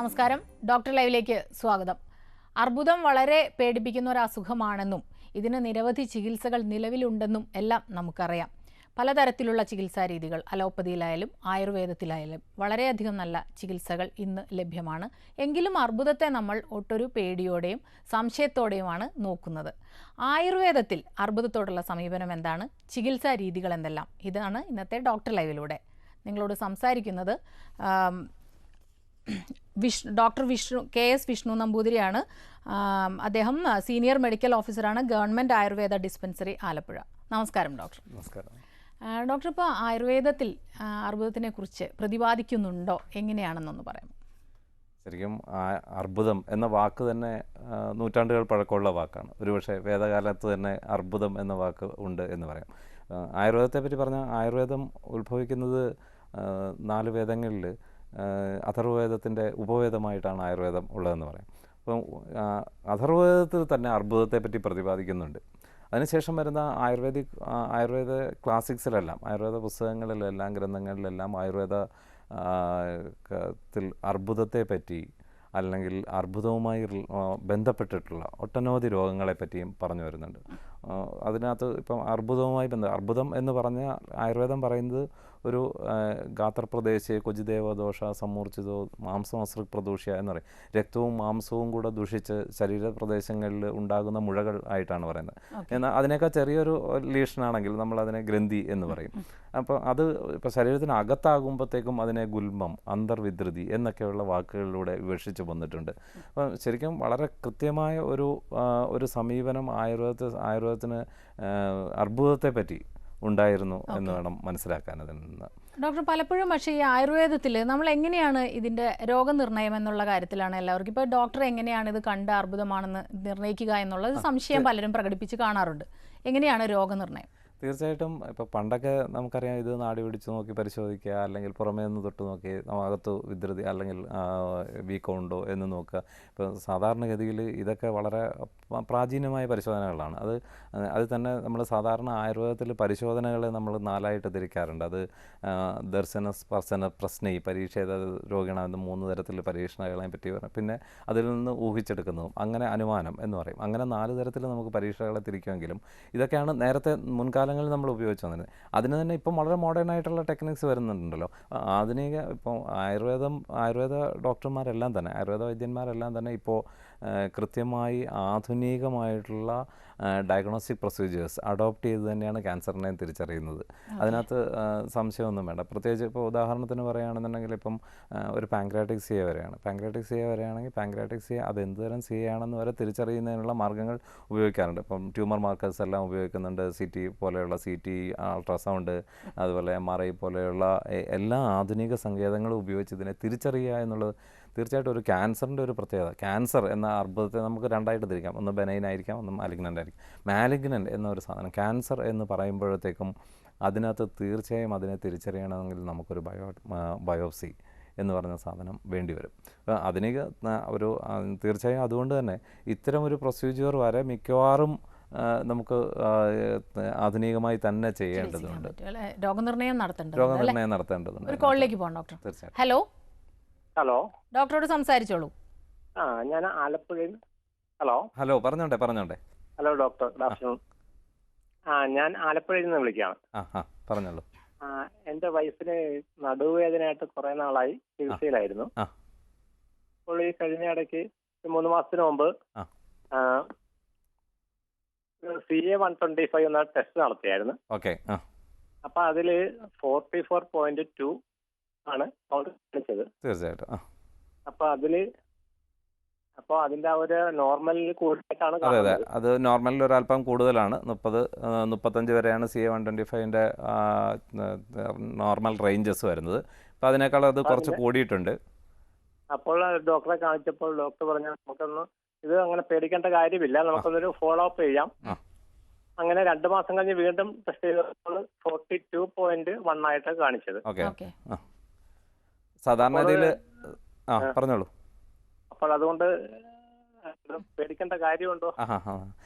നമസ്കാരം. ഡോക്ടർ ലൈവിലേക്ക് സ്വാഗതം. അർബുദം വളരെ പേടിപ്പിക്കുന്ന ഒരു അസുഖമാണെന്നും ഇതിന് നിരവധി ചികിത്സകൾ നിലവിലുണ്ടെന്നും എല്ലാം നമുക്കറിയാം. പലതരത്തിലുള്ള ചികിത്സാ രീതികൾ അലോപ്പതിയിലായാലും ആയുർവേദത്തിലായാലും വളരെയധികം നല്ല ചികിത്സകൾ ഇന്ന് ലഭ്യമാണ്. എങ്കിലും അർബുദത്തെ നമ്മൾ ഒട്ടൊരു പേടിയോടെയും സംശയത്തോടെയുമാണ് നോക്കുന്നത്. ആയുർവേദത്തിൽ അർബുദത്തോടുള്ള സമീപനം എന്താണ്, ചികിത്സാ രീതികൾ എന്തെല്ലാം, ഇതാണ് ഇന്നത്തെ ഡോക്ടർ ലൈവിലൂടെ നിങ്ങളോട് സംസാരിക്കുന്നത്. Doctor K S. വിഷ്ണു നമ്പൂതിരിയാണ്. അദ്ദേഹം സീനിയർ മെഡിക്കൽ ഓഫീസറാണ്, ഗവൺമെൻറ് ആയുർവേദ ഡിസ്പെൻസറി ആലപ്പുഴ. നമസ്കാരം ഡോക്ടർ. നമസ്കാരം ഡോക്ടർ, ഇപ്പോൾ ആയുർവേദത്തിൽ അർബുദത്തിനെ കുറിച്ച് പ്രതിപാദിക്കുന്നുണ്ടോ, എങ്ങനെയാണെന്നൊന്ന് പറയാം. ശരിക്കും അർബുദം എന്ന വാക്ക് തന്നെ നൂറ്റാണ്ടുകൾ പഴക്കമുള്ള വാക്കാണ്. ഒരുപക്ഷെ വേദകാലത്ത് തന്നെ അർബുദം എന്ന വാക്ക് ഉണ്ട് എന്ന് പറയാം. ആയുർവേദത്തെ പറ്റി പറഞ്ഞാൽ ആയുർവേദം ഉത്ഭവിക്കുന്നത് 4 വേദങ്ങളിൽ അഥർവവേദത്തിൻ്റെ ഉപവേദമായിട്ടാണ് ആയുർവേദം ഉള്ളതെന്ന് പറയാം. അപ്പം അഥർവവേദത്തിൽ തന്നെ അർബുദത്തെ പറ്റി പ്രതിപാദിക്കുന്നുണ്ട്. അതിനുശേഷം വരുന്ന ആയുർവേദ ക്ലാസിക്സിലെല്ലാം, ആയുർവേദ പുസ്തകങ്ങളിലെല്ലാം, ഗ്രന്ഥങ്ങളിലെല്ലാം ആയുർവേദത്തിൽ അർബുദത്തെ പറ്റി അല്ലെങ്കിൽ അർബുദവുമായി ബന്ധപ്പെട്ടിട്ടുള്ള ഒട്ടനവധി രോഗങ്ങളെ പറ്റിയും പറഞ്ഞു വരുന്നുണ്ട്. അതിനകത്ത് ഇപ്പം അർബുദവുമായി അർബുദം എന്ന് പറഞ്ഞ ആയുർവേദം പറയുന്നത് ഒരു ഗാത്രപ്രദേശേ ക്വചിദേവദോഷ സമ്മൂർച്ഛിതോ മാംസമസൃക് പ്രദൂഷ്യ എന്ന് പറയും. രക്തവും മാംസവും കൂടെ ദുഷിച്ച് ശരീരപ്രദേശങ്ങളിൽ ഉണ്ടാകുന്ന മുഴകൾ ആയിട്ടാണ് പറയുന്നത്. എന്നാൽ അതിനേക്കാൾ ചെറിയൊരു ലീഷനാണെങ്കിൽ നമ്മളതിനെ ഗ്രന്ഥി എന്ന് പറയും. അപ്പോൾ അത് ഇപ്പോൾ ശരീരത്തിന് അകത്താകുമ്പോഴത്തേക്കും അതിനെ ഗുൽമം, അന്തർവിദ്രുതി എന്നൊക്കെയുള്ള വാക്കുകളിലൂടെ വിവക്ഷിച്ച് വന്നിട്ടുണ്ട്. അപ്പം ശരിക്കും വളരെ കൃത്യമായ ഒരു സമീപനം ആയുർവേദത്തിന് അർബുദത്തെ പറ്റി ഉണ്ടായിരുന്നു എന്ന് വേണം മനസ്സിലാക്കാൻ അതിൽ നിന്ന്. ഡോക്ടർ, പലപ്പോഴും പക്ഷേ ഈ ആയുർവേദത്തിൽ നമ്മൾ എങ്ങനെയാണ് ഇതിൻ്റെ രോഗനിർണയം എന്നുള്ള കാര്യത്തിലാണ് എല്ലാവർക്കും, ഇപ്പോൾ ഡോക്ടർ എങ്ങനെയാണ് ഇത് കണ്ട് അർബുദമാണെന്ന് നിർണ്ണയിക്കുക എന്നുള്ളത് സംശയം പലരും പ്രകടിപ്പിച്ച് കാണാറുണ്ട്. എങ്ങനെയാണ് രോഗനിർണയം? തീർച്ചയായിട്ടും ഇപ്പോൾ പണ്ടൊക്കെ നമുക്കറിയാം, ഇത് നാടി പിടിച്ച് നോക്കി പരിശോധിക്കുക, അല്ലെങ്കിൽ പുറമേ നിന്ന് തൊട്ട് നോക്കി അകത്ത് വിദ്യുതി അല്ലെങ്കിൽ വീക്കമുണ്ടോ എന്ന് നോക്കുക. ഇപ്പോൾ സാധാരണഗതിയിൽ ഇതൊക്കെ വളരെ പ്രാചീനമായ പരിശോധനകളാണ്. അത് തന്നെ നമ്മൾ സാധാരണ ആയുർവേദത്തിൽ പരിശോധനകളെ നമ്മൾ 4ആയിട്ട് തിരിക്കാറുണ്ട്. അത് ദർശന, സ്പർശന, പ്രശ്നൈ, പരീക്ഷേത രോഗിണ എന്ന് 3 തരത്തിൽ പരീക്ഷണങ്ങളെ പറ്റി പറയും. പിന്നെ അതിൽ നിന്ന് ഊഹിച്ചെടുക്കുന്നതും, അങ്ങനെ അനുമാനം എന്ന് പറയും. അങ്ങനെ 4 തരത്തിൽ നമുക്ക് പരീക്ഷകളെ തിരിക്കുമെങ്കിലും ഇതൊക്കെയാണ് നേരത്തെ മുൻകാലങ്ങളിൽ നമ്മൾ ഉപയോഗിച്ചു വന്നിരുന്നത്. അതിന് തന്നെ ഇപ്പം വളരെ മോഡേൺ ആയിട്ടുള്ള ടെക്നിക്സ് വരുന്നുണ്ടല്ലോ. ആധുനിക ഇപ്പോൾ ആയുർവേദ ഡോക്ടർമാരെല്ലാം തന്നെ, ആയുർവേദ വൈദ്യന്മാരെല്ലാം തന്നെ ഇപ്പോൾ കൃത്യമായി ആധുനികമായിട്ടുള്ള ഡയഗ്നോസ്റ്റിക് പ്രൊസീജിയേഴ്സ് അഡോപ്റ്റ് ചെയ്ത് തന്നെയാണ് ക്യാൻസറിനെ തിരിച്ചറിയുന്നത്. അതിനകത്ത് സംശയമൊന്നും വേണ്ട. പ്രത്യേകിച്ച് ഇപ്പോൾ ഉദാഹരണത്തിന് പറയുകയാണെന്നുണ്ടെങ്കിൽ ഇപ്പം ഒരു പാങ്ക്രിയാറ്റിക് സിയ വരെയാണ്. പാങ്ക്രിയാറ്റിക് സിയ അത് എന്തുതരം സിയയാണെന്ന് വരെ തിരിച്ചറിയുന്നതിനുള്ള മാർഗ്ഗങ്ങൾ ഉപയോഗിക്കാറുണ്ട്. ഇപ്പം ട്യൂമർ മാർക്കേഴ്സ് എല്ലാം ഉപയോഗിക്കുന്നുണ്ട്. CT, അൾട്രാസൗണ്ട്, അതുപോലെ MRI പോലെയുള്ള എല്ലാ ആധുനിക സങ്കേതങ്ങളും ഉപയോഗിച്ച് ഇതിനെ തിരിച്ചറിയുക എന്നുള്ളത് തീർച്ചയായിട്ടും ഒരു ക്യാൻസറിൻ്റെ ഒരു പ്രത്യേകത. ക്യാൻസർ എന്ന അർബുദത്തെ നമുക്ക് 2ആയിട്ട് തിരിക്കാം. ഒന്ന് ബെനൈൻ ആയിരിക്കാം, ഒന്ന് മാലിഗ്നൻ്റ് ആയിരിക്കും. മാലിഗ്നൻ്റ് എന്നൊരു സാധനം, ക്യാൻസർ എന്ന് പറയുമ്പോഴത്തേക്കും അതിനകത്ത് തീർച്ചയായും അതിനെ തിരിച്ചറിയണമെങ്കിൽ നമുക്കൊരു ബയോപ്സി എന്ന് പറഞ്ഞ സാധനം വേണ്ടി വരും. തീർച്ചയായും അതുകൊണ്ട് തന്നെ ഇത്തരമൊരു പ്രൊസീജിയർ വരെ മിക്കവാറും നമുക്ക് ആധുനികമായി തന്നെ ചെയ്യേണ്ടതുണ്ട്. രോഗനിർണയം നടത്തേണ്ടതുണ്ട്. ഒരു കോളിലേക്ക് പോകാം ഡോക്ടർ. തീർച്ചയായും. ഹലോ, ഡോക്ടറോട് സംസാരിച്ചോളൂ. ഞാൻ ആലപ്പുഴയിൽ. ഹലോ, പറഞ്ഞോട്ടെ. Hello doctor, good afternoon. ഞാൻ ആലപ്പുഴയിൽ നിന്ന് വിളിക്കുകയാണ്. പറഞ്ഞോളൂ. എൻ്റെ വൈഫിന് നടുവേദനയായിട്ട് കുറെ നാളായി ചികിത്സയിലായിരുന്നു. അപ്പോൾ ഈ കഴിഞ്ഞ ഇടയ്ക്ക് 3 മാസത്തിന് മുമ്പ് CA 125 എന്ന ടെസ്റ്റ് നടത്തിയായിരുന്നു. അപ്പൊ അതില് 44.2 ആണ് കൗണ്ട് കാണിച്ചത്. തീർച്ചയായിട്ടും. അപ്പൊ അതിന്റെ ഒരു നോർമലിൽ കൂടുതലായിട്ടാണ്. അതെ, അത് നോർമലിൽ ഒരല്പം കൂടുതലാണ്. 30-35 വരെയാണ് CA 125ന്റെ നോർമൽ റേഞ്ചസ് വരുന്നത്. അപ്പൊ അതിനേക്കാൾ അത് കുറച്ച് കൂടിയിട്ടുണ്ട്. അപ്പോൾ ഡോക്ടറെ കാണിച്ചപ്പോൾ ഡോക്ടർ പറഞ്ഞു നമുക്കൊന്ന് ഇത് അങ്ങനെ പേടിക്കേണ്ട കാര്യമില്ല, നമുക്കൊന്നൊരു ഫോളോ അപ്പ് ചെയ്യാം. അങ്ങനെ 2 മാസം കഴിഞ്ഞ് വീണ്ടും ടെസ്റ്റ് ചെയ്തപ്പോൾ 42.1 ആയിട്ട് കാണിച്ചത്. സാധാരണ പറഞ്ഞോളൂ. അപ്പോൾ അതുകൊണ്ട് ഇത് പേടിക്കേണ്ട കാര്യമുണ്ടോ?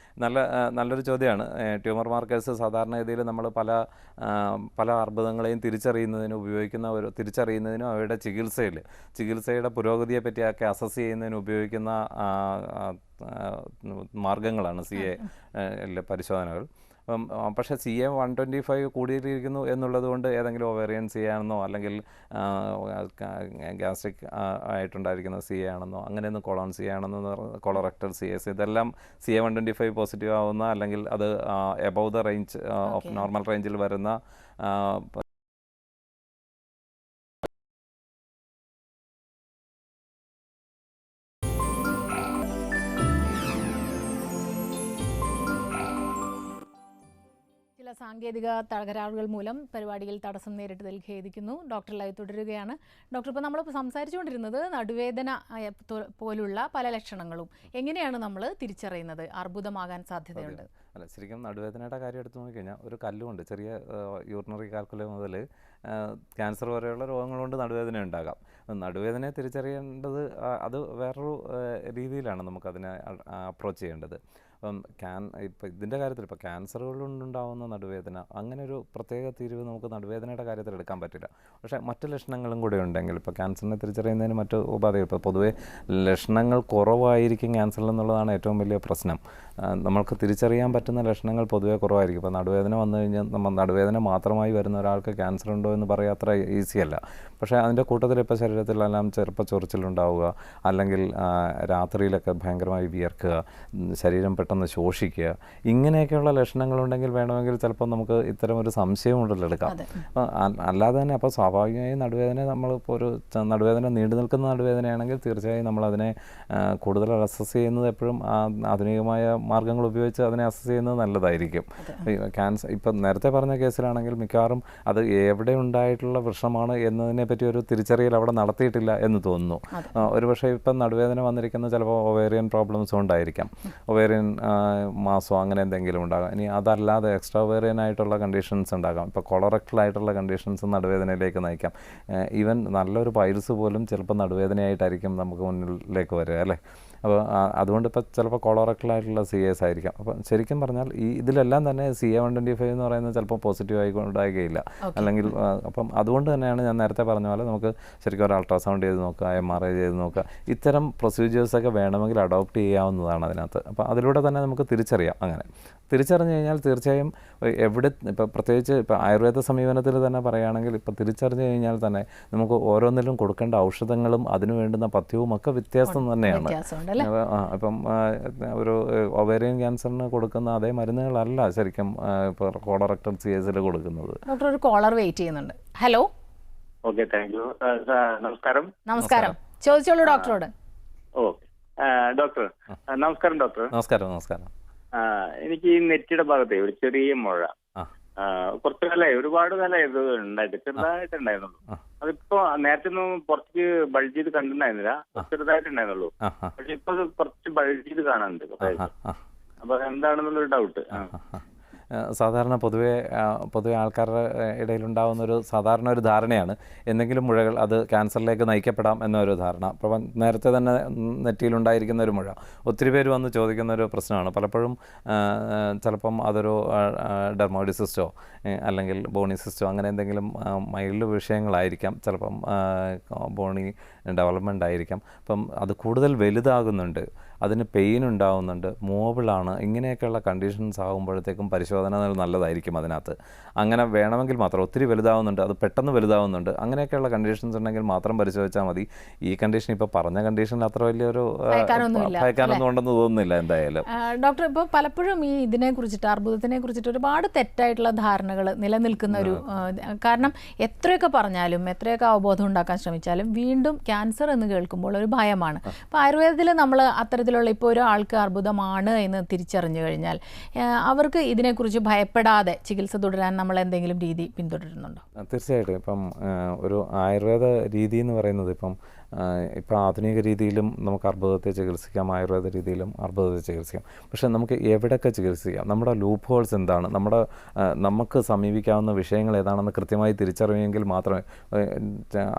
നല്ലൊരു ചോദ്യമാണ്. ട്യൂമർ മാർക്കേഴ്സ് സാധാരണഗതിയിൽ നമ്മൾ പല അർബുദങ്ങളെയും തിരിച്ചറിയുന്നതിനും അവയുടെ ചികിത്സയുടെ പുരോഗതിയെ പറ്റിയൊക്കെ അസസ് ചെയ്യുന്നതിന് ഉപയോഗിക്കുന്ന മാർഗങ്ങളാണ് പരിശോധനകൾ. പക്ഷേ CA-125 കൂടിയിരിക്കുന്നു എന്നുള്ളത് കൊണ്ട് ഏതെങ്കിലും ഒവേറിയൻ CA ആണെന്നോ അല്ലെങ്കിൽ ഗ്യാസ്ട്രിക് ആയിട്ടുണ്ടായിരിക്കുന്ന CA ആണെന്നോ അങ്ങനെയൊന്നും കോളോൺ CA ആണെന്നോ കോളറക്ടൽ CS ഇതെല്ലാം CA-125 പോസിറ്റീവ് ആവുന്ന അല്ലെങ്കിൽ അത് above the range of normal റേഞ്ചിൽ വരുന്ന ചില സാങ്കേതിക തകരാറുകൾ മൂലം പരിപാടിയിൽ തടസ്സം നേരിട്ടതിൽ ഖേദിക്കുന്നു. ഡോക്ടർ ലൈവ് തുടരുകയാണ്. ഡോക്ടർ, ഇപ്പോൾ നമ്മൾ സംസാരിച്ചുകൊണ്ടിരുന്നത് നടുവേദന പോലുള്ള പല ലക്ഷണങ്ങളും എങ്ങനെയാണ് നമ്മൾ തിരിച്ചറിയുന്നത് അർബുദമാകാൻ സാധ്യതയുണ്ട്? ശരിക്കും നടുവേദനയുടെ കാര്യം എടുത്തു നോക്കിക്കഴിഞ്ഞാൽ ഒരു കല്ലുകൊണ്ട് ചെറിയ യൂറിനറി കാൽക്കുലം മുതൽ ക്യാൻസർ വരെയുള്ള രോഗങ്ങൾ കൊണ്ട് നടുവേദന ഉണ്ടാകാം. നടുവേദനയെ തിരിച്ചറിയേണ്ടത് അത് വേറൊരു രീതിയിലാണ് നമുക്കതിനെ അപ്രോച്ച് ചെയ്യേണ്ടത്. ഇപ്പം ഇതിൻ്റെ കാര്യത്തിൽ ഇപ്പോൾ ക്യാൻസറുകളുണ്ടാകുന്ന നടുവേദന അങ്ങനെ ഒരു പ്രത്യേക തീരുവ് നമുക്ക് നടുവേദനയുടെ കാര്യത്തിൽ എടുക്കാൻ പറ്റില്ല. പക്ഷേ മറ്റ് ലക്ഷണങ്ങളും കൂടെ ഉണ്ടെങ്കിൽ ഇപ്പോൾ ക്യാൻസറിനെ തിരിച്ചറിയുന്നതിന് മറ്റ് ഉപാധികൾ ഇപ്പോൾ പൊതുവേ ലക്ഷണങ്ങൾ കുറവായിരിക്കും ക്യാൻസറിൽ എന്നുള്ളതാണ് ഏറ്റവും വലിയ പ്രശ്നം. നമ്മൾക്ക് തിരിച്ചറിയാൻ പറ്റുന്ന ലക്ഷണങ്ങൾ പൊതുവേ കുറവായിരിക്കും. ഇപ്പോൾ നടുവേദന വന്നു കഴിഞ്ഞാൽ നമ്മൾ നടുവേദന മാത്രമായി വരുന്ന ഒരാൾക്ക് ക്യാൻസർ ഉണ്ടോ എന്ന് പറയാൻ അത്ര ഈസിയല്ല. പക്ഷേ അതിൻ്റെ കൂട്ടത്തിൽ ഇപ്പോൾ ശരീരത്തിലെല്ലാം ചൊറിച്ചിലുണ്ടാവുക, അല്ലെങ്കിൽ രാത്രിയിലൊക്കെ ഭയങ്കരമായി വിയർക്കുക, ശരീരം പെട്ടെന്ന് ശോഷിക്കുക, ഇങ്ങനെയൊക്കെയുള്ള ലക്ഷണങ്ങളുണ്ടെങ്കിൽ വേണമെങ്കിൽ ചിലപ്പോൾ നമുക്ക് ഇത്തരമൊരു സംശയം ഉടലെടുക്കാം. അല്ലാതെ തന്നെ അപ്പോൾ സ്വാഭാവികമായും നടുവേദന നമ്മളിപ്പോൾ ഒരു നടുവേദന നീണ്ടു നിൽക്കുന്ന നടുവേദനയാണെങ്കിൽ തീർച്ചയായും നമ്മളതിനെ കൂടുതൽ അസസ് ചെയ്യുന്നത് എപ്പോഴും ആധുനികമായ മാർഗ്ഗങ്ങൾ ഉപയോഗിച്ച് അതിനെ അസസ് ചെയ്യുന്നത് നല്ലതായിരിക്കും. ക്യാൻസർ ഇപ്പം നേരത്തെ പറഞ്ഞ കേസിലാണെങ്കിൽ മിക്കവാറും അത് എവിടെ ഉണ്ടായിട്ടുള്ള പ്രശ്നമാണ് എന്നതിനെ പറ്റി ഒരു തിരിച്ചറിയൽ അവിടെ നടത്തിയിട്ടില്ല എന്ന് തോന്നുന്നു. ഒരുപക്ഷെ ഇപ്പം നടുവേദന വന്നിരിക്കുന്നത് ചിലപ്പോൾ ഒവേറിയൻ പ്രോബ്ലംസ് കൊണ്ടായിരിക്കാം, ഒവേറിയൻ മാസോ അങ്ങനെ എന്തെങ്കിലും ഉണ്ടാകാം. ഇനി അതല്ലാതെ എക്സ്ട്രാ ഒവേറിയൻ ആയിട്ടുള്ള കണ്ടീഷൻസ് ഉണ്ടാകാം. ഇപ്പോൾ കൊളറക്ടലായിട്ടുള്ള കണ്ടീഷൻസ് നടുവേദനയിലേക്ക് നയിക്കാം. ഈവൻ നല്ലൊരു പൈൽസ് പോലും ചിലപ്പോൾ നടുവേദനയായിട്ടായിരിക്കും നമുക്ക് മുന്നിലേക്ക് വരിക, അല്ലേ? അപ്പോൾ അതുകൊണ്ട് ഇപ്പോൾ ചിലപ്പോൾ കൊളറക്ടലായിട്ടുള്ള CAs ആയിരിക്കാം. അപ്പോൾ ശരിക്കും പറഞ്ഞാൽ ഇതിലെല്ലാം തന്നെ CA-125 എന്ന് പറയുന്നത് ചിലപ്പോൾ പോസിറ്റീവ് ഉണ്ടാകുകയില്ല. അല്ലെങ്കിൽ അപ്പം അതുകൊണ്ട് തന്നെയാണ് ഞാൻ നേരത്തെ പറഞ്ഞ പോലെ നമുക്ക് ശരിക്കും ഒരു അൾട്രാസൗണ്ട് ചെയ്ത് നോക്കുക, MRI ചെയ്ത് നോക്കുക, ഇത്തരം പ്രൊസീജിയേഴ്സൊക്കെ വേണമെങ്കിൽ അഡോപ്റ്റ് ചെയ്യാവുന്നതാണ് അതിനകത്ത്. അപ്പോൾ അതിലൂടെ തന്നെ നമുക്ക് തിരിച്ചറിയാം. അങ്ങനെ തിരിച്ചറിഞ്ഞു കഴിഞ്ഞാൽ തീർച്ചയായും ഇപ്പോൾ പ്രത്യേകിച്ച് ഇപ്പോൾ ആയുർവേദ സമീപനത്തിൽ തന്നെ പറയുകയാണെങ്കിൽ ഇപ്പോൾ തിരിച്ചറിഞ്ഞു കഴിഞ്ഞാൽ തന്നെ നമുക്ക് ഓരോന്നിലും കൊടുക്കേണ്ട ഔഷധങ്ങളും അതിനു വേണ്ടുന്ന പഥ്യവും ഒക്കെ വ്യത്യാസം തന്നെയാണ്. ഇപ്പം ഒരു ഒവേറിയൻ ക്യാൻസറിന് കൊടുക്കുന്ന അതേ മരുന്നുകളല്ല ശരിക്കും ഇപ്പോൾ കോളറക്ടൽ CAസിൽ കൊടുക്കുന്നത്. ഡോക്ടർ, ഒരു കോളർ വെയിറ്റ് ചെയ്യുന്നുണ്ട്. ഹലോ. Okay, thank you. നമസ്കാരം. നമസ്കാരം. ചോദിച്ചോളൂ ഡോക്ടറോട്. ഡോക്ടർ നമസ്കാരം. ഡോക്ടർ നമസ്കാരം. എനിക്ക് ഈ നെറ്റിയുടെ ഭാഗത്തെ ഒരു ചെറിയ മുഴ കുറച്ചു കാലമായി, ഒരുപാട് കാലമായി ഇത് ഉണ്ടായിട്ട് ചെറുതായിട്ടുണ്ടായിരുന്നുള്ളൂ. അതിപ്പോ നേരത്തെ ഒന്നും കുറച്ച് ബൾജ് ചെയ്ത് കണ്ടിട്ടുണ്ടായിരുന്നില്ല, ചെറുതായിട്ടുണ്ടായിരുന്നുള്ളൂ. പക്ഷെ ഇപ്പൊ അത് കുറച്ച് ബൾജ് ചെയ്ത് കാണാനുണ്ട്. അപ്പൊ എന്താണെന്നുള്ളൊരു ഡൗട്ട്. സാധാരണ പൊതുവേ ആൾക്കാരുടെ ഇടയിലുണ്ടാകുന്ന ഒരു സാധാരണ ഒരു ധാരണയാണ് എന്തെങ്കിലും മുഴകൾ അത് ക്യാൻസറിലേക്ക് നയിക്കപ്പെടാം എന്നൊരു ധാരണ. അപ്പോൾ നേരത്തെ തന്നെ നെറ്റിയിലുണ്ടായിരിക്കുന്ന ഒരു മുഴ ഒത്തിരി പേര് വന്ന് ചോദിക്കുന്ന ഒരു പ്രശ്നമാണ്. പലപ്പോഴും ചിലപ്പം അതൊരു ഡെർമോഡിസിസ്റ്റോ അല്ലെങ്കിൽ ബോണിസിസ്റ്റോ അങ്ങനെ എന്തെങ്കിലും മൈൽഡ് വിഷയങ്ങളായിരിക്കാം, ചിലപ്പം ബോണി ഡെവലപ്മെൻ്റ് ആയിരിക്കാം. അപ്പം അത് കൂടുതൽ വലുതാകുന്നുണ്ട്, അതിന് പെയിൻ ഉണ്ടാകുന്നുണ്ട്, മൂവബിളാണ്, ഇങ്ങനെയൊക്കെയുള്ള കണ്ടീഷൻസ് ആകുമ്പോഴത്തേക്കും പരിശോധന നല്ലതായിരിക്കും അതിനകത്ത്. അങ്ങനെ വേണമെങ്കിൽ മാത്രം ഒത്തിരി വലുതാവുന്നുണ്ട്, അത് പെട്ടെന്ന് വലുതാവുന്നുണ്ട്, അങ്ങനെയൊക്കെയുള്ള കണ്ടീഷൻസ് ഉണ്ടെങ്കിൽ മാത്രം പരിശോധിച്ചാൽ മതി. ഈ കണ്ടീഷൻ ഇപ്പോൾ പറഞ്ഞ കണ്ടീഷനിൽ അത്ര വലിയൊരു ഭയക്കാനൊന്നും ഉണ്ടെന്ന് തോന്നുന്നില്ല എന്തായാലും. ഡോക്ടർ, ഇപ്പോൾ പലപ്പോഴും ഈ ഇതിനെക്കുറിച്ചിട്ട് അർബുദത്തിനെ കുറിച്ചിട്ട് ഒരുപാട് തെറ്റായിട്ടുള്ള ധാരണകൾ നിലനിൽക്കുന്ന ഒരു കാരണം എത്രയൊക്കെ പറഞ്ഞാലും എത്രയൊക്കെ അവബോധം ഉണ്ടാക്കാൻ ശ്രമിച്ചാലും വീണ്ടും ക്യാൻസർ എന്ന് കേൾക്കുമ്പോൾ ഒരു ഭയമാണ്. അപ്പോൾ ആയുർവേദത്തിൽ നമ്മൾ അത്തരത്തിലുള്ള ഇപ്പോൾ ഒരാൾക്ക് അർബുദമാണ് എന്ന് തിരിച്ചറിഞ്ഞു കഴിഞ്ഞാൽ അവർക്ക് ഇതിനെക്കുറിച്ച് ഭയപ്പെടാതെ ചികിത്സ തുടരാൻ നമ്മൾ എന്തെങ്കിലും രീതി പിന്തുടരുന്നുണ്ടോ? തീർച്ചയായിട്ടും. ഇപ്പം ഒരു ആയുർവേദ രീതി എന്ന് പറയുന്നത് ഇപ്പം ഇപ്പോൾ ആധുനിക രീതിയിലും നമുക്ക് അർബുദത്തെ ചികിത്സിക്കാം, ആയുർവേദ രീതിയിലും അർബുദത്തെ ചികിത്സിക്കാം. പക്ഷേ നമുക്ക് എവിടെയൊക്കെ ചികിത്സിക്കാം, നമ്മുടെ ലൂപ്പ് ഹോൾസ് എന്താണ്, നമുക്ക് സമീപിക്കാവുന്ന വിഷയങ്ങൾ ഏതാണെന്ന് കൃത്യമായി തിരിച്ചറിയുമെങ്കിൽ മാത്രമേ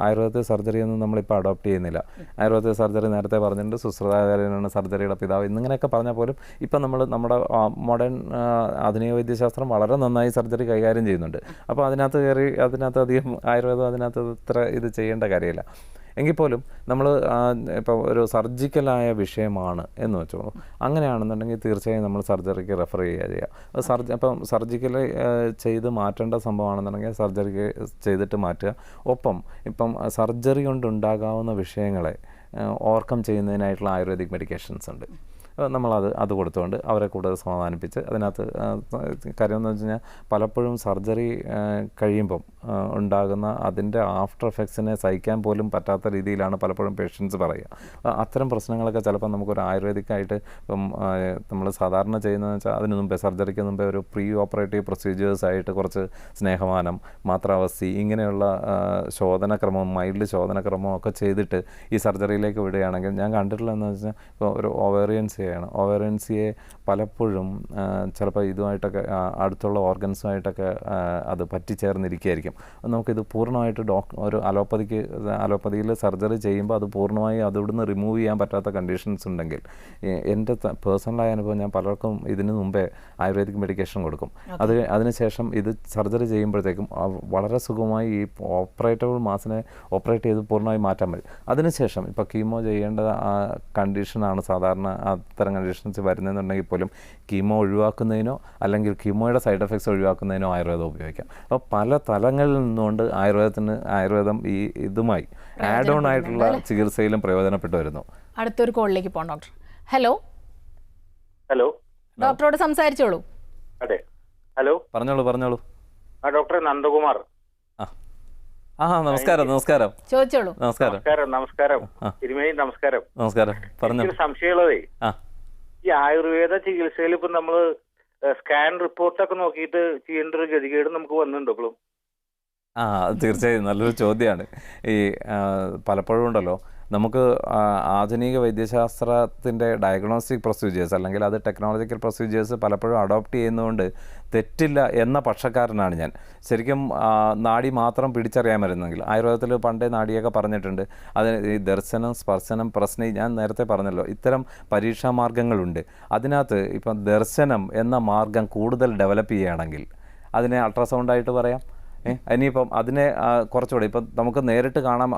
ആയുർവേദ സർജറി ഒന്നും നമ്മളിപ്പോൾ അഡോപ്റ്റ് ചെയ്യുന്നില്ല. ആയുർവേദ സർജറി നേരത്തെ പറഞ്ഞിട്ടുണ്ട്, സുശ്രുതാചാര്യനാണ് സർജറിയുടെ പിതാവ് എന്നിങ്ങനെയൊക്കെ പറഞ്ഞാൽ പോലും ഇപ്പം നമ്മുടെ മോഡേൺ ആധുനിക വൈദ്യശാസ്ത്രം വളരെ നന്നായി സർജറി കൈകാര്യം ചെയ്യുന്നുണ്ട്. അപ്പോൾ അതിനകത്ത് അധികം ആയുർവേദം അതിനകത്ത് ഇത്ര ഇത് ചെയ്യേണ്ട കാര്യമില്ല. എങ്കിൽ പോലും നമ്മൾ ഇപ്പോൾ ഒരു സർജിക്കലായ വിഷയമാണ് എന്ന് വെച്ചോളൂ, അങ്ങനെയാണെന്നുണ്ടെങ്കിൽ തീർച്ചയായും നമ്മൾ സർജറിക്ക് റെഫർ ചെയ്യുക. അപ്പം സർജിക്കൽ ചെയ്ത് മാറ്റേണ്ട സംഭവമാണെന്നുണ്ടെങ്കിൽ സർജറിക്ക് ചെയ്തിട്ട് മാറ്റുക. ഒപ്പം ഇപ്പം സർജറി കൊണ്ടുണ്ടാകാവുന്ന വിഷയങ്ങളെ ഓവർകം ചെയ്യുന്നതിനായിട്ടുള്ള ആയുർവേദിക് മെഡിക്കേഷൻസ് ഉണ്ട്. അത് കൊടുത്തുകൊണ്ട് അവരെ കൂടുതൽ സമാധാനിപ്പിച്ച് അതിനകത്ത് കാര്യം എന്ന് വെച്ച് കഴിഞ്ഞാൽ പലപ്പോഴും സർജറി കഴിയുമ്പം ഉണ്ടാകുന്ന അതിൻ്റെ ആഫ്റ്റർ എഫക്ട്സിനെ സഹിക്കാൻ പോലും പറ്റാത്ത രീതിയിലാണ് പലപ്പോഴും പേഷ്യൻസ് പറയുക. അത്തരം പ്രശ്നങ്ങളൊക്കെ ചിലപ്പോൾ നമുക്കൊരു ആയുർവേദിക്കായിട്ട് ഇപ്പം നമ്മൾ സാധാരണ ചെയ്യുന്നതെന്ന് വെച്ചാൽ അതിന് മുമ്പേ സർജറിക്ക് മുമ്പേ ഒരു പ്രീ ഓപ്പറേറ്റീവ് പ്രൊസീജിയേഴ്സായിട്ട് കുറച്ച് സ്നേഹമാനം, മാത്രാവസ്ഥി ഇങ്ങനെയുള്ള ശോധനക്രമം, മൈൽഡ് ശോധനക്രമം ഒക്കെ ചെയ്തിട്ട് ഈ സർജറിയിലേക്ക് വിടുകയാണെങ്കിൽ ഞാൻ കണ്ടിട്ടുള്ളതെന്ന് വെച്ചാൽ ഇപ്പോൾ ഒരു ഓവേറിയൻസിയെ പലപ്പോഴും ചിലപ്പോൾ ഇതുമായിട്ടൊക്കെ അടുത്തുള്ള ഓർഗൻസുമായിട്ടൊക്കെ അത് പറ്റിച്ചേർന്നിരിക്കുകയായിരിക്കും. നമുക്കിത് പൂർണ്ണമായിട്ട് ഒരു അലോപ്പതിയിൽ സർജറി ചെയ്യുമ്പോൾ അത് പൂർണ്ണമായി അതിവിടുന്ന് റിമൂവ് ചെയ്യാൻ പറ്റാത്ത കണ്ടീഷൻസ് ഉണ്ടെങ്കിൽ എൻ്റെ പേഴ്സണലായ അനുഭവം, ഞാൻ പലർക്കും ഇതിനു മുമ്പേ ആയുർവേദിക് മെഡിക്കേഷൻ കൊടുക്കും. അതിനുശേഷം ഇത് സർജറി ചെയ്യുമ്പോഴത്തേക്കും വളരെ സുഖമായി ഈ ഓപ്പറേറ്റബിൾ മാസിനെ ഓപ്പറേറ്റ് ചെയ്ത് പൂർണ്ണമായി മാറ്റാൻ പറ്റും. അതിനുശേഷം ഇപ്പോൾ കീമോ ചെയ്യേണ്ട കണ്ടീഷനാണ് സാധാരണ അത്തരം കണ്ടീഷൻസ് വരുന്നതെന്നുണ്ടെങ്കിൽ പോലും കീമോ ഒഴിവാക്കുന്നതിനോ അല്ലെങ്കിൽ കീമോയുടെ സൈഡ് എഫക്ട്സ് ഒഴിവാക്കുന്നതിനോ ആയുർവേദം ഉപയോഗിക്കാം. അപ്പോൾ പല തലങ്ങളിൽ നിന്നുകൊണ്ട് ആയുർവേദം ഈ ഇതുമായി ആഡ് ഓൺ ആയിട്ടുള്ള ചികിത്സയിലും പ്രയോജനപ്പെട്ടു വരുന്നു. അടുത്തൊരു കോളിലേക്ക് പോകാം ഡോക്ടർ. ഹലോ ഡോക്ടറോട് സംസാരിച്ചോളൂ. അതെ, ഹലോ, പറഞ്ഞോളൂ. ഡോക്ടർ നന്ദകുമാർ. നമസ്കാരം. ചോദിച്ചോളൂ. നമസ്കാരം. തിരുമേനി നമസ്കാരം. പറഞ്ഞു. സംശയമുള്ളതേ, ഈ ആയുർവേദ ചികിത്സയിൽ ഇപ്പൊ നമ്മള് സ്കാൻ റിപ്പോർട്ടൊക്കെ നോക്കിയിട്ട് ചെയ്യേണ്ട ഒരു ഗതികേട് നമുക്ക് വന്നിട്ടുണ്ടോ ഇപ്പോഴും? തീർച്ചയായും നല്ലൊരു ചോദ്യമാണ്. ഈ പലപ്പോഴും ഉണ്ടല്ലോ, നമുക്ക് ആധുനിക വൈദ്യശാസ്ത്രത്തിൻ്റെ ഡയഗ്നോസ്റ്റിക് പ്രൊസീജിയേഴ്സ് അല്ലെങ്കിൽ അത് ടെക്നോളജിക്കൽ പ്രൊസീജിയേഴ്സ് പലപ്പോഴും അഡോപ്റ്റ് ചെയ്യുന്നതുകൊണ്ട് തെറ്റില്ല എന്ന പക്ഷക്കാരനാണ് ഞാൻ. ശരിക്കും നാഡി മാത്രം പിടിച്ചറിയാൻ വരുന്നെങ്കിൽ ആയുർവേദത്തിൽ പണ്ടേ നാഡിയൊക്കെ പറഞ്ഞിട്ടുണ്ട്. അതിന് ഈ ദർശനം, സ്പർശനം, പ്രശ്നം ഞാൻ നേരത്തെ പറഞ്ഞല്ലോ, ഇത്തരം പരീക്ഷാ മാർഗങ്ങളുണ്ട്. അതിനകത്ത് ഇപ്പം ദർശനം എന്ന മാർഗം കൂടുതൽ ഡെവലപ്പ് ചെയ്യുകയാണെങ്കിൽ അതിനെ അൾട്രാസൗണ്ടായിട്ട് പറയാം. ഇനിയിപ്പം അതിനെ കുറച്ചുകൂടെ ഇപ്പം നമുക്ക് നേരിട്ട് കാണാൻ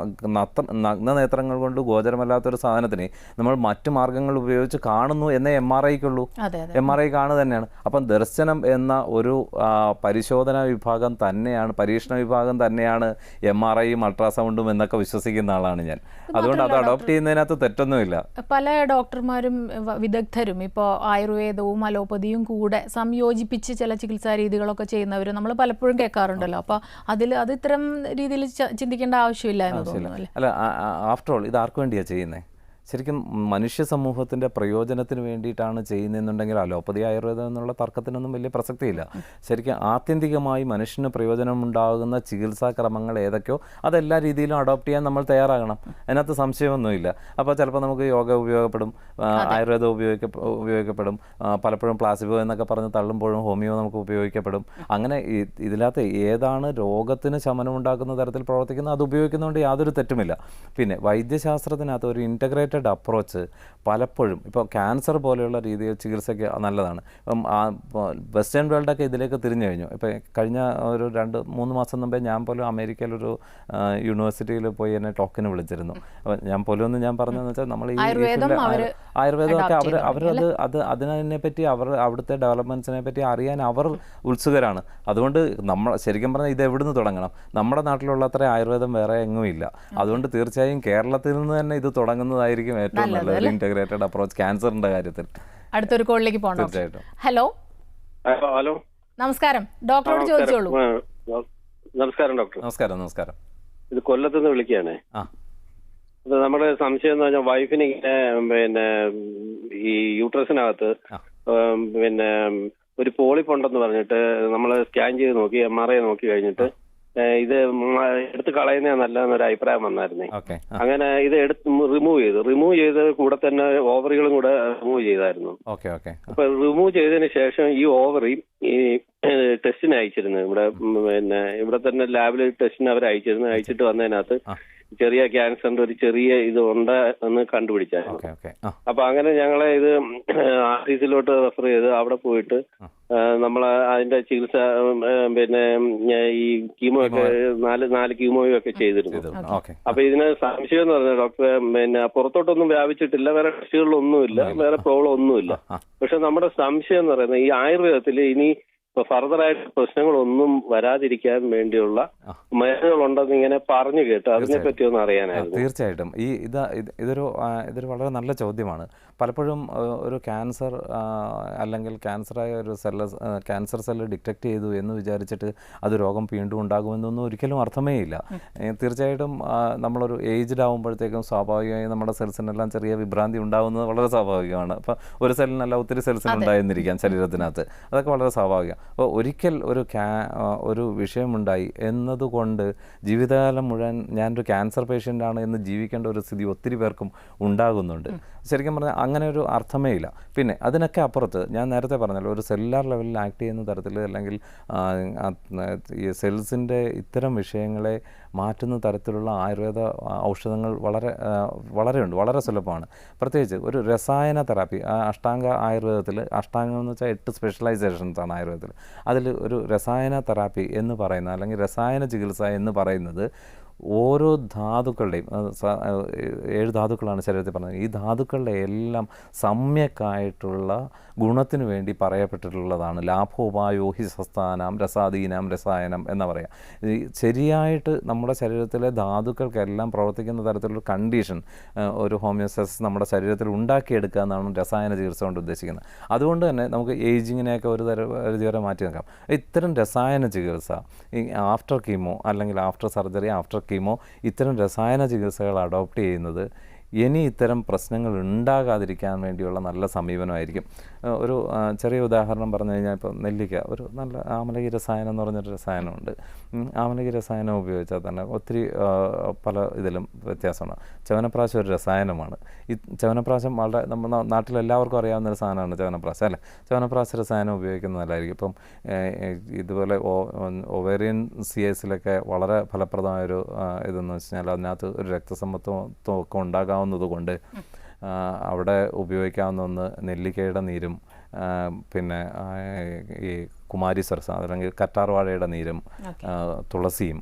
നഗ്ന നേത്രങ്ങൾ കൊണ്ട് ഗോചരമല്ലാത്തൊരു സാധനത്തിനെ നമ്മൾ മറ്റു മാർഗങ്ങൾ ഉപയോഗിച്ച് കാണുന്നു എന്നേ MRIക്കുള്ളൂ. MRI കാണുക തന്നെയാണ്. അപ്പം ദർശനം എന്ന ഒരു പരിശോധനാ വിഭാഗം തന്നെയാണ്, പരീക്ഷണ വിഭാഗം തന്നെയാണ് MRIയും അൾട്രാസൗണ്ടും എന്നൊക്കെ വിശ്വസിക്കുന്ന ആളാണ് ഞാൻ. അതുകൊണ്ട് അത് അഡോപ്റ്റ് ചെയ്യുന്നതിനകത്ത് തെറ്റൊന്നുമില്ല. പല ഡോക്ടർമാരും വിദഗ്ധരും ഇപ്പോൾ ആയുർവേദവും അലോപ്പതിയും കൂടെ സംയോജിപ്പിച്ച് ചില ചികിത്സാ രീതികളൊക്കെ ചെയ്യുന്നവർ നമ്മൾ പലപ്പോഴും കേൾക്കാറുണ്ടല്ലോ. അപ്പോൾ അത് ഇത്തരം രീതിയിൽ ചിന്തിക്കേണ്ട ആവശ്യമില്ല എന്ന് തോന്നുന്നു. അല്ല, ആഫ്റ്റർ ഓൾ ഇത് ആർക്ക് വേണ്ടിയാണ് ചെയ്യുന്നത്? ശരിക്കും മനുഷ്യ സമൂഹത്തിൻ്റെ പ്രയോജനത്തിന് വേണ്ടിയിട്ടാണ് ചെയ്യുന്നതെന്നുണ്ടെങ്കിൽ അലോപ്പതി ആയുർവേദം എന്നുള്ള തർക്കത്തിനൊന്നും വലിയ പ്രസക്തിയില്ല. ശരിക്കും ആത്യന്തികമായി മനുഷ്യന് പ്രയോജനമുണ്ടാകുന്ന ചികിത്സാക്രമങ്ങൾ ഏതൊക്കെയോ അതെല്ലാ രീതിയിലും അഡോപ്റ്റ് ചെയ്യാൻ നമ്മൾ തയ്യാറാകണം. അതിനകത്ത് സംശയമൊന്നുമില്ല. അപ്പോൾ ചിലപ്പോൾ നമുക്ക് യോഗ ഉപയോഗപ്പെടും, ആയുർവേദം ഉപയോഗിക്കപ്പെടും, പലപ്പോഴും പ്ലാസിബോ എന്നൊക്കെ പറഞ്ഞ് തള്ളുമ്പോഴും ഹോമിയോ നമുക്ക് ഉപയോഗിക്കപ്പെടും. അങ്ങനെ ഇതിനകത്ത് ഏതാണ് രോഗത്തിന് ശമനമുണ്ടാക്കുന്ന തരത്തിൽ പ്രവർത്തിക്കുന്നത് അത് ഉപയോഗിക്കുന്നതുകൊണ്ട് യാതൊരു തെറ്റുമില്ല. പിന്നെ വൈദ്യശാസ്ത്രത്തിനകത്ത് ഒരു ഇൻ്റഗ്രേറ്റഡ് അപ്രോച്ച് പലപ്പോഴും ഇപ്പോൾ ക്യാൻസർ പോലെയുള്ള രീതിയിൽ ചികിത്സയ്ക്ക് നല്ലതാണ്. ഇപ്പം വെസ്റ്റേൺ വേൾഡൊക്കെ ഇതിലേക്ക് തിരിഞ്ഞു കഴിഞ്ഞു. ഇപ്പോൾ കഴിഞ്ഞ ഒരു 2-3 മാസം മുമ്പേ ഞാൻ പോലും അമേരിക്കയിലൊരു യൂണിവേഴ്സിറ്റിയിൽ പോയി എന്നെ ടോക്കിന് വിളിച്ചിരുന്നു. അപ്പോൾ ഞാൻ പോലും ഒന്ന് ഞാൻ പറഞ്ഞതെന്ന് വെച്ചാൽ നമ്മൾ ഈ ആയുർവേദമൊക്കെ അതിനെപ്പറ്റി അവിടുത്തെ ഡെവലപ്മെൻറ്റ്സിനെ പറ്റി അറിയാൻ അവർ ഉത്സുകരാണ്. അതുകൊണ്ട് നമ്മൾ ശരിക്കും പറഞ്ഞാൽ ഇത് എവിടുന്ന് തുടങ്ങണം? നമ്മുടെ നാട്ടിലുള്ള അത്ര ആയുർവേദം വേറെ എങ്ങും ഇല്ല. അതുകൊണ്ട് തീർച്ചയായും കേരളത്തിൽ നിന്ന് തന്നെ ഇത് തുടങ്ങുന്നതായിരിക്കും ഏറ്റവും നല്ലത് ഇന്റഗ്രേറ്റഡ് അപ്രോച്ച് ക്യാൻസറിന്റെ കാര്യത്തിൽ. അടുത്തൊരു കോളിലേക്ക് പോകണം. തീർച്ചയായിട്ടും. ഹലോ, നമസ്കാരം. ഡോക്ടറോട് ചോദിച്ചോളൂ. നമസ്കാരം ഡോക്ടർ. നമസ്കാരം. ഇത് കൊല്ലത്തുനിന്ന് വിളിക്കുകയാണേ. നമ്മുടെ സംശയം എന്ന് പറഞ്ഞാൽ വൈഫിന് ഇങ്ങനെ ഈ യൂട്രസിനകത്ത് ഒരു പോളിപ്പ് ഉണ്ടെന്ന് പറഞ്ഞിട്ട് നമ്മൾ സ്കാൻ ചെയ്ത് നോക്കി, MRI നോക്കി കഴിഞ്ഞിട്ട് ഇത് എടുത്ത് കളയുന്നേ നല്ലതെന്നൊരു അഭിപ്രായം വന്നായിരുന്നേ. ഓക്കെ. അങ്ങനെ ഇത് റിമൂവ് ചെയ്ത് കൂടെ തന്നെ ഓവറികളും കൂടെ റിമൂവ് ചെയ്തായിരുന്നു. ഓക്കെ. ഓക്കെ. അപ്പൊ റിമൂവ് ചെയ്തതിന് ശേഷം ഈ ഓവറി ഈ ടെസ്റ്റിന് അയച്ചിരുന്നു. ഇവിടെ തന്നെ ലാബിൽ ടെസ്റ്റിന് അവർ അയച്ചിട്ട് വന്നതിനകത്ത് ചെറിയ ക്യാൻസറിന്റെ ഒരു ചെറിയ ഇത് ഉണ്ട് എന്ന് കണ്ടുപിടിച്ചായിരുന്നു. അപ്പൊ അങ്ങനെ ഞങ്ങളെ ഇത് RCCയിലോട്ട് റെഫർ ചെയ്ത് അവിടെ പോയിട്ട് നമ്മൾ അതിന്റെ ചികിത്സ ഈ കീമോ ഒക്കെ നാല് കീമോയും ഒക്കെ ചെയ്തിരുന്നു. അപ്പൊ ഇതിന് സംശയം എന്ന് പറഞ്ഞാൽ ഡോക്ടറെ പുറത്തോട്ടൊന്നും വ്യാപിച്ചിട്ടില്ല, വേറെ ടെസ്റ്റുകളിലൊന്നുമില്ല, വേറെ പ്രോബ്ലം ഒന്നുമില്ല. പക്ഷെ നമ്മുടെ സംശയം എന്ന് പറയുന്നത് ഈ ആയുർവേദത്തിൽ ഇനി ഫർദറായിട്ട് പ്രശ്നങ്ങളൊന്നും വരാതിരിക്കാൻ വേണ്ടിയുള്ള മരുന്നുകളുണ്ടെന്ന് ഇങ്ങനെ പറഞ്ഞു കേട്ടു. അതിനെ പറ്റി ഒന്ന് അറിയാനായിരുന്നു. തീർച്ചയായിട്ടും ഇതൊരു വളരെ നല്ല ചോദ്യമാണ്. പലപ്പോഴും ഒരു ക്യാൻസർ അല്ലെങ്കിൽ ക്യാൻസറായ ഒരു ക്യാൻസർ സെല്ല് ഡിറ്റക്ട് ചെയ്തു എന്ന് വിചാരിച്ചിട്ട് അത് രോഗം വീണ്ടും ഉണ്ടാകുമെന്നൊന്നും ഒരിക്കലും അർത്ഥമേ ഇല്ല. തീർച്ചയായിട്ടും നമ്മളൊരു ഏജ്ഡ് ആകുമ്പോഴത്തേക്കും സ്വാഭാവികമായും നമ്മുടെ സെൽസിനെല്ലാം ചെറിയ വിഭ്രാന്തി ഉണ്ടാകുന്നത് വളരെ സ്വാഭാവികമാണ്. അപ്പോൾ ഒരു സെല്ലിനല്ല ഒത്തിരി സെൽസിന് ഉണ്ടായിരുന്നിരിക്കാം ശരീരത്തിനകത്ത്, അതൊക്കെ വളരെ സ്വാഭാവികം. അപ്പോൾ ഒരിക്കൽ ഒരു വിഷയമുണ്ടായി എന്നതുകൊണ്ട് ജീവിതകാലം മുഴുവൻ ഞാനൊരു ക്യാൻസർ പേഷ്യൻ്റാണ് എന്ന് ജീവിക്കേണ്ട ഒരു സ്ഥിതി ഒത്തിരി പേർക്കും ഉണ്ടാകുന്നുണ്ട്. ശരിക്കും പറഞ്ഞാൽ അങ്ങനെ ഒരു അർത്ഥമേ ഇല്ല. പിന്നെ അതിനൊക്കെ അപ്പുറത്ത് ഞാൻ നേരത്തെ പറഞ്ഞല്ലോ, ഒരു സെല്ലുലാർ ലെവലിൽ ആക്ട് ചെയ്യുന്ന തരത്തിൽ അല്ലെങ്കിൽ ഈ സെൽസിൻ്റെ ഇത്തരം വിഷയങ്ങളെ മാറ്റുന്ന തരത്തിലുള്ള ആയുർവേദ ഔഷധങ്ങൾ വളരെയുണ്ട്, വളരെ സുലഭമാണ്. പ്രത്യേകിച്ച് ഒരു രസായന തെറാപ്പി അഷ്ടാംഗ ആയുർവേദത്തിൽ, അഷ്ടാംഗം എന്ന് വെച്ചാൽ 8 സ്പെഷ്യലൈസേഷൻസാണ് ആയുർവേദത്തിൽ. അതിൽ ഒരു രസായന തെറാപ്പി എന്ന് പറയുന്ന അല്ലെങ്കിൽ രസായന ചികിത്സ എന്ന് പറയുന്നത് ഓരോ ധാതുക്കളുടെയും 7 ധാതുക്കളാണ് ശരീരത്തിൽ പറഞ്ഞത്. ഈ ധാതുക്കളുടെ എല്ലാം സമ്യക്കായിട്ടുള്ള ഗുണത്തിന് വേണ്ടി പറയപ്പെട്ടിട്ടുള്ളതാണ്. ലാഭോപായോ ഹി സസ്ഥാനം രസാദീനം രസായനം എന്ന് പറയാം. ശരിയായിട്ട് നമ്മുടെ ശരീരത്തിലെ ധാതുക്കൾക്കെല്ലാം പ്രവർത്തിക്കുന്ന തരത്തിലുള്ള കണ്ടീഷൻ ഒരു ഹോമിയോസ്റ്റാസിസ് നമ്മുടെ ശരീരത്തിൽ ഉണ്ടാക്കിയെടുക്കുക എന്നാണ് രസായന ചികിത്സ കൊണ്ട് ഉദ്ദേശിക്കുന്നത്. അതുകൊണ്ട് തന്നെ നമുക്ക് ഏജിങ്ങിനെയൊക്കെ ഒരു പരിധി വരെ മാറ്റി വെക്കാം. ഇത്തരം രസായന ചികിത്സ ഈ ആഫ്റ്റർ കീമോ അല്ലെങ്കിൽ ആഫ്റ്റർ സർജറി, ആഫ്റ്റർ കീമോ ഇത്തരം രസായന ചികിത്സകൾ അഡോപ്റ്റ് ചെയ്യുന്നത് ഇനി ഇത്തരം പ്രശ്നങ്ങൾ ഉണ്ടാകാതിരിക്കാൻ വേണ്ടിയുള്ള നല്ല സമീപനമായിരിക്കും. ഒരു ചെറിയ ഉദാഹരണം പറഞ്ഞു കഴിഞ്ഞാൽ, ഇപ്പോൾ നെല്ലിക്ക ഒരു നല്ല ആമലകി രസായനം എന്ന് പറഞ്ഞൊരു രസായനമുണ്ട്. ആമലകി രസായനം ഉപയോഗിച്ചാൽ തന്നെ ഒത്തിരി പല ഇതിലും വ്യത്യാസമാണ്. ചവനപ്രാശം ഒരു രസായനമാണ്. ഈ ചവനപ്രാശം വളരെ നമ്മുടെ നാട്ടിലെല്ലാവർക്കും അറിയാവുന്ന ഒരു സാധനമാണ് ചവനപ്രാശം, അല്ലേ? ചവനപ്രാശ രസായനം ഉപയോഗിക്കുന്നത് നല്ലതായിരിക്കും. ഇപ്പം ഇതുപോലെ ഒവേറിയൻ CSലൊക്കെ വളരെ ഫലപ്രദമായൊരു ഇതെന്ന് വെച്ച് കഴിഞ്ഞാൽ അതിനകത്ത് ഒരു രക്തസമ്മർദ്ദം ഒക്കെ ഉണ്ടാകാവുന്നത് കൊണ്ട് അവിടെ ഉപയോഗിക്കാവുന്ന ഒന്ന് നെല്ലിക്കയുടെ നീരും പിന്നെ ഈ കുമാരി സർസ അല്ലെങ്കിൽ കറ്റാർവാഴയുടെ നീരും തുളസിയും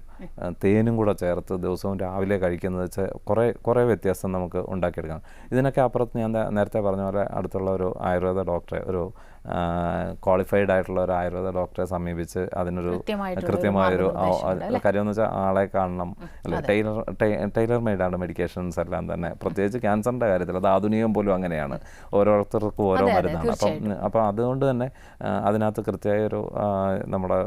തേനും കൂടെ ചേർത്ത് ദിവസവും രാവിലെ കഴിക്കുന്നത് വെച്ചാൽ കുറേ വ്യത്യാസം നമുക്ക് ഉണ്ടാക്കിയെടുക്കാം. ഇതിനൊക്കെ അപ്പുറത്ത് ഞാൻ നേരത്തെ പറഞ്ഞ പോലെ അടുത്തുള്ള ഒരു ആയുർവേദ ഡോക്ടറെ, ഒരു ക്വാളിഫൈഡ് ആയിട്ടുള്ള ഒരു ആയുർവേദ ഡോക്ടറെ സമീപിച്ച് അതിനൊരു കൃത്യമായൊരു കാര്യം എന്ന് വെച്ചാൽ ആളെ കാണണം. അല്ലെ, ടൈലർ മെയ്ഡാണ് മെഡിക്കേഷൻസ് എല്ലാം തന്നെ, പ്രത്യേകിച്ച് ക്യാൻസറിൻ്റെ കാര്യത്തിൽ. അത് ആധുനികം പോലും അങ്ങനെയാണ്, ഓരോരുത്തർക്കും ഓരോ മരുന്നാണ്. അപ്പം അതുകൊണ്ട് തന്നെ അതിനകത്ത് കൃത്യമായൊരു നമ്മുടെ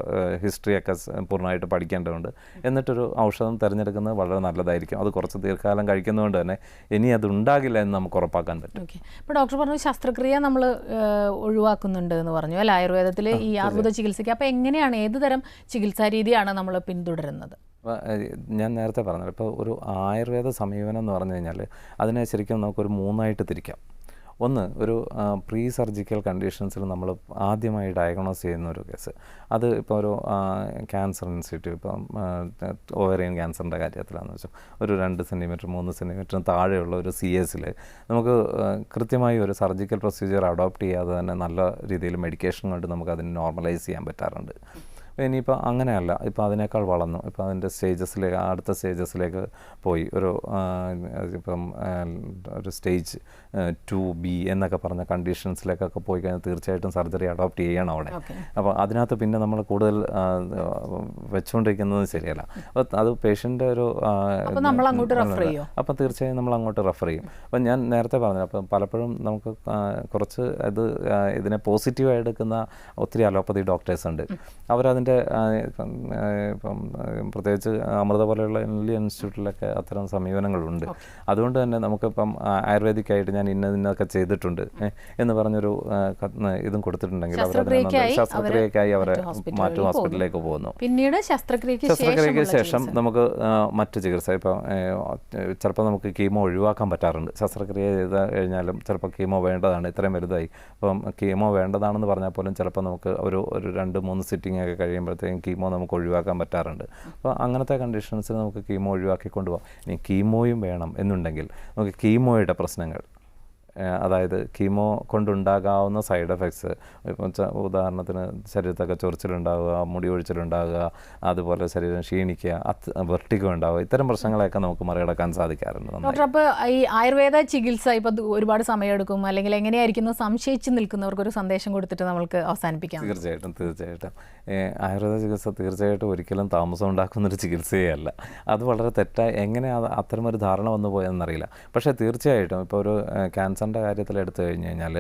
ഹിസ്റ്ററിയൊക്കെ പൂർണ്ണമായിട്ട് പഠിക്കേണ്ടതുണ്ട്. എന്നിട്ടൊരു ഔഷധം തിരഞ്ഞെടുക്കുന്നത് വളരെ നല്ലതായിരിക്കും. അത് കുറച്ച് ദീർഘകാലം കഴിക്കുന്നതുകൊണ്ട് തന്നെ ഇനി അത് ഉണ്ടാകില്ല എന്ന് നമുക്ക് ഉറപ്പാക്കാൻ പറ്റും. ഇപ്പോൾ ഡോക്ടർ പറഞ്ഞു ശസ്ത്രക്രിയ നമ്മൾ ഒഴിവാക്കുന്നുണ്ട് എന്ന് പറഞ്ഞു, അല്ല, ആയുർവേദത്തിൽ ഈ അർബുദ ചികിത്സയ്ക്ക്. അപ്പോൾ എങ്ങനെയാണ്, ഏത് തരം ചികിത്സാ രീതിയാണ് നമ്മൾ പിന്തുടരുന്നത്? ഞാൻ നേരത്തെ പറഞ്ഞത്, ഇപ്പോൾ ഒരു ആയുർവേദ സമീപനം എന്ന് പറഞ്ഞു കഴിഞ്ഞാൽ അതിനെ ശരിക്കും നമുക്കൊരു 3ആയിട്ട് തിരിക്കാം. ഒന്ന്, ഒരു പ്രീ സർജിക്കൽ കണ്ടീഷൻസിൽ നമ്മൾ ആദ്യമായി ഡയഗ്നോസ് ചെയ്യുന്ന ഒരു കേസ്, അത് ഇപ്പോൾ ഒരു ക്യാൻസർ ഇൻസ്റ്റിറ്റ്യൂട്ട്, ഇപ്പം ഓവേറിയൻ ക്യാൻസറിൻ്റെ കാര്യത്തിലാണെന്ന് വെച്ചാൽ ഒരു 2 സെൻറ്റിമീറ്റർ 3 സെൻറ്റിമീറ്ററിന് താഴെയുള്ള ഒരു CSൽ നമുക്ക് കൃത്യമായി ഒരു സർജിക്കൽ പ്രൊസീജിയർ അഡോപ്റ്റ് ചെയ്യാതെ തന്നെ നല്ല രീതിയിൽ മെഡിക്കേഷൻ കൊണ്ട് നമുക്ക് അതിനെ നോർമലൈസ് ചെയ്യാൻ പറ്റാറുണ്ട്. ഇനിയിപ്പോൾ അങ്ങനെയല്ല, ഇപ്പോൾ അതിനേക്കാൾ വളർന്നു, ഇപ്പോൾ അതിൻ്റെ അടുത്ത സ്റ്റേജസിലേക്ക് പോയി, ഇപ്പം ഒരു സ്റ്റേജ് 2B എന്നൊക്കെ പറഞ്ഞ കണ്ടീഷൻസിലേക്കൊക്കെ പോയി കഴിഞ്ഞാൽ തീർച്ചയായിട്ടും സർജറി അഡോപ്റ്റ് ചെയ്യണം അവിടെ. അപ്പോൾ അതിനകത്ത് പിന്നെ നമ്മൾ കൂടുതൽ വെച്ചുകൊണ്ടിരിക്കുന്നത് ശരിയല്ല. അപ്പോൾ അത് പേഷ്യൻ്റെ ഒരു അപ്പം തീർച്ചയായും നമ്മൾ അങ്ങോട്ട് റെഫർ ചെയ്യും. അപ്പം ഞാൻ നേരത്തെ പറഞ്ഞു, അപ്പം പലപ്പോഴും നമുക്ക് കുറച്ച് ഇതിനെ പോസിറ്റീവായി എടുക്കുന്ന ഒത്തിരി അലോപ്പതി ഡോക്ടേഴ്സ് ഉണ്ട്. അവരതിൻ്റെ അതിൻ്റെ ഇപ്പം പ്രത്യേകിച്ച് അമൃത പോലെയുള്ള ഇന്ത്യൻ ഇൻസ്റ്റിറ്റ്യൂട്ടിലൊക്കെ അത്തരം സമീപനങ്ങളുണ്ട്. അതുകൊണ്ട് തന്നെ നമുക്കിപ്പം ആയുർവേദിക്കായിട്ട് ഞാൻ ഇന്നതൊക്കെ ചെയ്തിട്ടുണ്ട് എന്ന് പറഞ്ഞൊരു ഇതും കൊടുത്തിട്ടുണ്ടെങ്കിൽ ശസ്ത്രക്രിയക്കായി അവരെ മറ്റു ഹോസ്പിറ്റലിലേക്ക് പോകുന്നു. പിന്നീട് ശസ്ത്രക്രിയയ്ക്ക് ശേഷം നമുക്ക് മറ്റു ചികിത്സ ഇപ്പം ചിലപ്പോൾ നമുക്ക് കീമോ ഒഴിവാക്കാൻ പറ്റാറുണ്ട്. ശസ്ത്രക്രിയ ചെയ്ത് കഴിഞ്ഞാലും ചിലപ്പോൾ കീമോ വേണ്ടതാണ്, ഇത്രയും വലുതായി. അപ്പം കീമോ വേണ്ടതാണെന്ന് പറഞ്ഞാൽ പോലും ചിലപ്പോൾ നമുക്ക് ഒരു 2-3 സിറ്റിംഗ് ഒക്കെ കഴിയുമ്പോഴത്തേക്കും കീമോ നമുക്ക് ഒഴിവാക്കാൻ പറ്റാറുണ്ട്. അപ്പോൾ അങ്ങനത്തെ കണ്ടീഷൻസിൽ നമുക്ക് കീമോ ഒഴിവാക്കി കൊണ്ടുപോകാം. ഇനി കീമോയും വേണം എന്നുണ്ടെങ്കിൽ നമുക്ക് കീമോയുടെ പ്രശ്നങ്ങൾ, അതായത് കീമോ കൊണ്ടുണ്ടാകാവുന്ന സൈഡ് എഫക്ട്സ്, ഇപ്പം ഉദാഹരണത്തിന് ശരീരത്തൊക്കെ ചൊറിച്ചിലുണ്ടാവുക, മുടി ഒഴിച്ചിലുണ്ടാകുക, അതുപോലെ ശരീരം ക്ഷീണിക്കുക, വെർട്ടിഗോ ഉണ്ടാവുക, ഇത്തരം പ്രശ്നങ്ങളെയൊക്കെ നമുക്ക് മറികടക്കാൻ സാധിക്കാറുണ്ട്. ഡോക്ടർ, അപ്പോൾ ഈ ആയുർവേദ ചികിത്സ ഇപ്പോൾ ഒരുപാട് സമയമെടുക്കും, അല്ലെങ്കിൽ എങ്ങനെയായിരിക്കുന്നു സംശയിച്ച് നിൽക്കുന്നവർക്കൊരു സന്ദേശം കൊടുത്തിട്ട് നമ്മൾക്ക് അവസാനിപ്പിക്കാം? തീർച്ചയായിട്ടും ആയുർവേദ ചികിത്സ തീർച്ചയായിട്ടും ഒരിക്കലും താമസം ഉണ്ടാക്കുന്നൊരു ചികിത്സയേ അല്ല. അത് വളരെ തെറ്റായി എങ്ങനെ അത്തരമൊരു ധാരണ വന്നു പോയെന്നറിയില്ല. പക്ഷേ തീർച്ചയായിട്ടും ഇപ്പോൾ ഒരു ക്യാൻസറിൻ്റെ കാര്യത്തിൽ എടുത്തു കഴിഞ്ഞ് കഴിഞ്ഞാൽ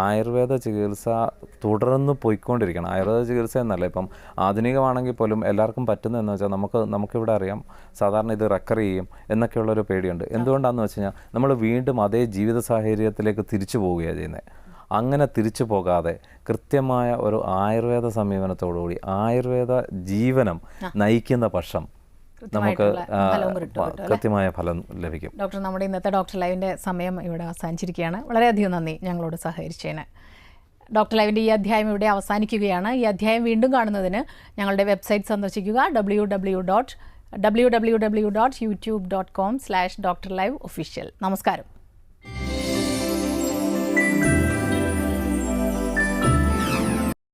ആയുർവേദ ചികിത്സ തുടർന്ന് പോയിക്കൊണ്ടിരിക്കണം. ആയുർവേദ ചികിത്സ എന്നല്ല, ഇപ്പം ആധുനികമാണെങ്കിൽ പോലും എല്ലാവർക്കും പറ്റുന്നതെന്ന് വെച്ചാൽ നമുക്കിവിടെ അറിയാം സാധാരണ ഇത് റെക്കർ ചെയ്യും എന്നൊക്കെയുള്ളൊരു പേടിയുണ്ട്. എന്തുകൊണ്ടാണെന്ന് വെച്ച് കഴിഞ്ഞാൽ നമ്മൾ വീണ്ടും അതേ ജീവിത സാഹചര്യത്തിലേക്ക് തിരിച്ചു പോവുകയാണ് ചെയ്യുന്നത്. അങ്ങനെ തിരിച്ചു പോകാതെ കൃത്യമായ ഒരു ആയുർവേദ സമീപനത്തോടുകൂടി ആയുർവേദ ജീവനം നയിക്കുന്ന പക്ഷം നമുക്ക് കൃത്യമായ ഫലം ലഭിക്കും. ഡോക്ടർ, നമ്മുടെ ഇന്നത്തെ ഡോക്ടർ ലൈവിൻ്റെ സമയം ഇവിടെ അവസാനിച്ചിരിക്കുകയാണ്. വളരെയധികം നന്ദി ഞങ്ങളോട് സഹകരിച്ചതിന്. ഡോക്ടർ ലൈവിൻ്റെ ഈ അധ്യായം ഇവിടെ അവസാനിക്കുകയാണ്. ഈ അധ്യായം വീണ്ടും കാണുന്നതിന് ഞങ്ങളുടെ വെബ്സൈറ്റ് സന്ദർശിക്കുക www.youtube.com/drliveofficial. നമസ്കാരം.